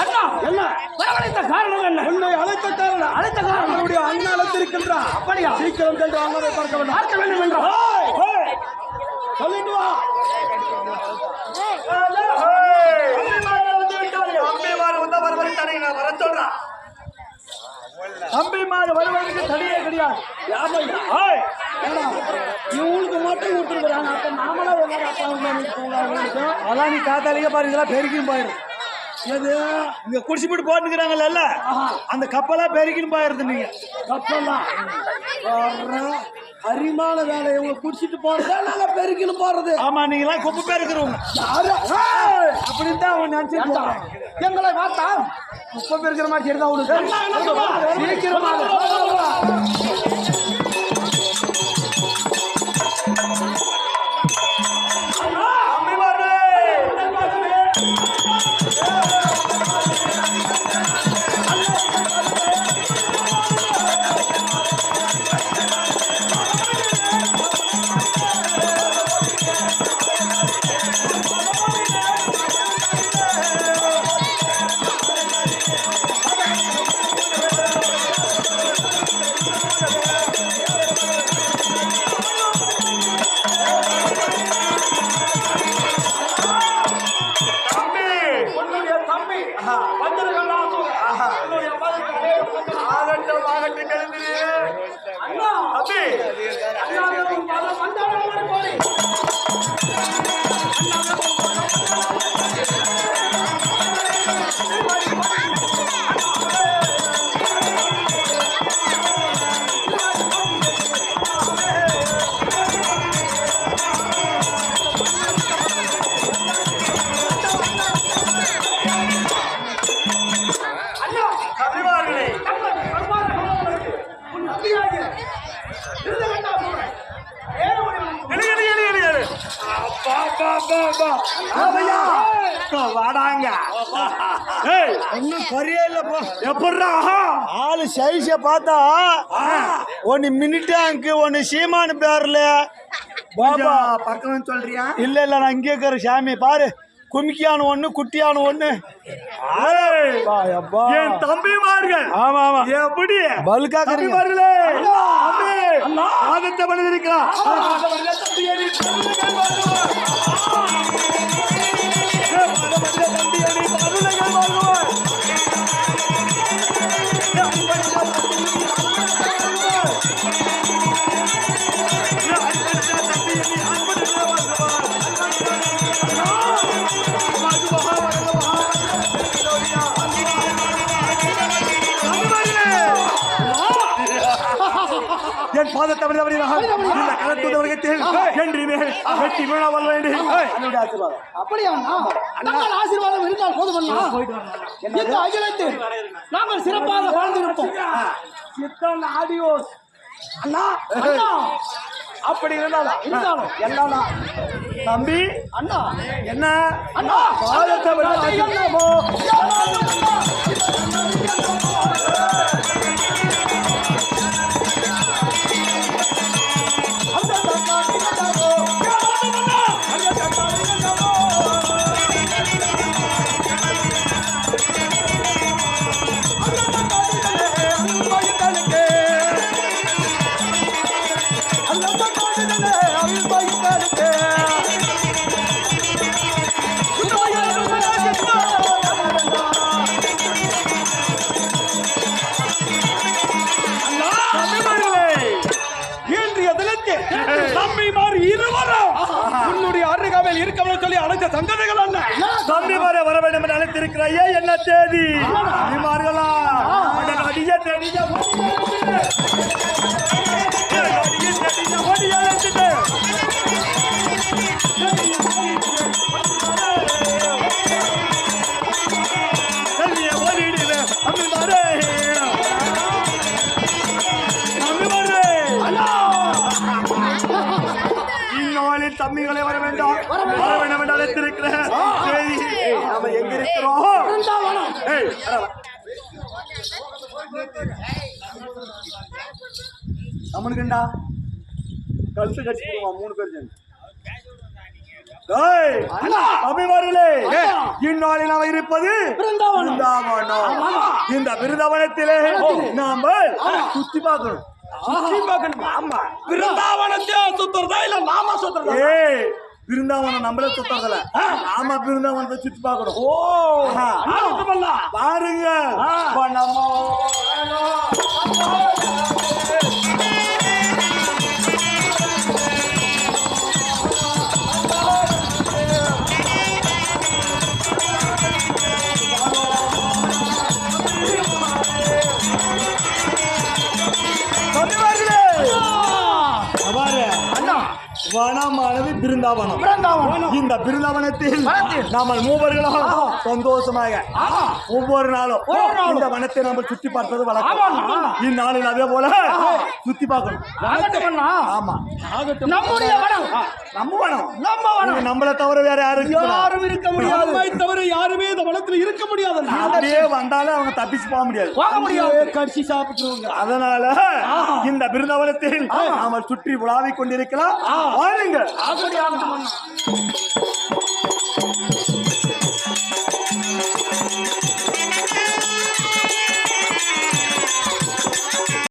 அண்ணா என்ன வரவழைத்த காரணம் என்ன? உன்னை அழைத்த காரணம் நம்முடைய அண்ணா அழைத்திருக்கின்றான். அப்படியா? சீக்கிரம் சென்று அண்ணனை பார்க்க வேண்டும் என்றா சொல்லிட்டு வா. தம்பிமார் வருவதற்கு தடையே கிடையாது. இவங்களுக்கு மட்டும் கொடுத்துருக்குறாங்க. அப்ப நாமளா அதான் நீ காத்தாலிக்க பாருங்களா பெருக்கின்னு போயிடும். எது இங்க குடிச்சு போட்டு போட்டுக்கிறாங்கல்ல அந்த கப்பலா பெருக்கின்னு போயிருது. நீங்க கப்பல்லாம் அரிமான வேலை இவங்க குடிச்சிட்டு போறதா நாங்க பெருக்கின்னு போறது. ஆமா நீங்க எல்லாம் குப்பை பெருக்கிறவங்க அப்படின்னு தான் அவன் நினைச்சு எங்களை பார்த்தா குப்பை பெருக்கிற மாதிரி சரிதான் உனக்கு சீக்கிரமாக வாடாங்க ஒன்னும் சரியா இல்லப்பா. எப்படா ஆளு சைஸ பார்த்தா ஒன்னு மினிட்டாங்கு ஒன்னு சீமானு பேர்ல பாபா பக்கம் சொல்றியா? இல்ல நான் இங்கே இருக்கிற சாமி பாரு. குமிக்கியான ஒண்ணு குட்டியான ஒண்ணு என் தம்பிமார்கள். ஆமா ஆமா எப்படி பல்கா தம்பிமார்களே ஆதத்தை பண்ணிருக்கிறான். என் பாதத்தை ஆசீர்வாதம் இருந்தால் போதும். நாங்கள் சிறப்பாக வாழ்ந்திருப்போம். அப்படி இருந்தாலும் என்னன்னா தம்பி அண்ணா என்ன அண்ணா பாதத்தை இருக்கணும் சொல்லி அழைத்த சங்கதிகள் அல்ல. தம்பிமாரை வர வேண்டும் என்று அழைத்திருக்கிறாயே என்ன தேதி? தம்பிமார்களா அடிய தேடி தம்பிகளை வர வேண்டாம் என்று அழைத்திருக்கிறேன். நாம எங்க இருக்கிறோம்? நம்மளுக்குண்டா கழுத்து கட்டிடுவோம் 3 பேர் சேர்ந்து. ஏய், அண்ணா. அபிமானிகளே, அண்ணா. இந்நாளில் நாம் இருப்பது பிருந்தாவனம். பிருந்தாவனம். ஆமா. இந்த பிருந்தாவனத்திலே நாம சுத்தி பார்க்கணும். சுத்தி பார்க்கணும். ஆமா. பிருந்தாவனத்தை சுத்துறதா இல்ல நாம சுத்துறதா? ஏய், பிருந்தாவனம் நம்மளே சுத்தறதுல நாம பிருந்தாவனத்தை சுத்தி பார்க்கணும். ஓ ஆஹா. ஆமா. பாருங்க ஆ. பணமோ வனமானது பிருந்தாவனம். பிருந்தாவனம். இந்த பிருந்தாவனத்தில் வனத்தில் நாமல் மூவர்களும் சந்தோஷமாக ஒவ்வொரு நாளும் இந்த வனத்தை நம்ம சுத்தி பார்ப்பது வழக்கம். ஆமா. இந்நாளில் அதே போல சுத்தி பார்க்கணும். நாகட்டமன்னா. ஆமா, நம்முடைய வனம். நம்ம வனம். நம்ம வனம். இங்க நம்மளை தவிர வேற யாரும் இருக்க முடியாது. நம்மை தவிர யாருமே இந்த வனத்துல இருக்க முடியாது. அப்படியே வந்தாலும் அவங்க தப்பிச்சு போக முடியாது. போக முடியாது. கடிச்சு சாப்பிட்டுருவாங்க. அதனால இந்த பிருந்தாவனத்தில் நாம சுற்றி உலாவிக் கொண்டிருக்கலாம். வாருங்கள். ஆகட்டும்.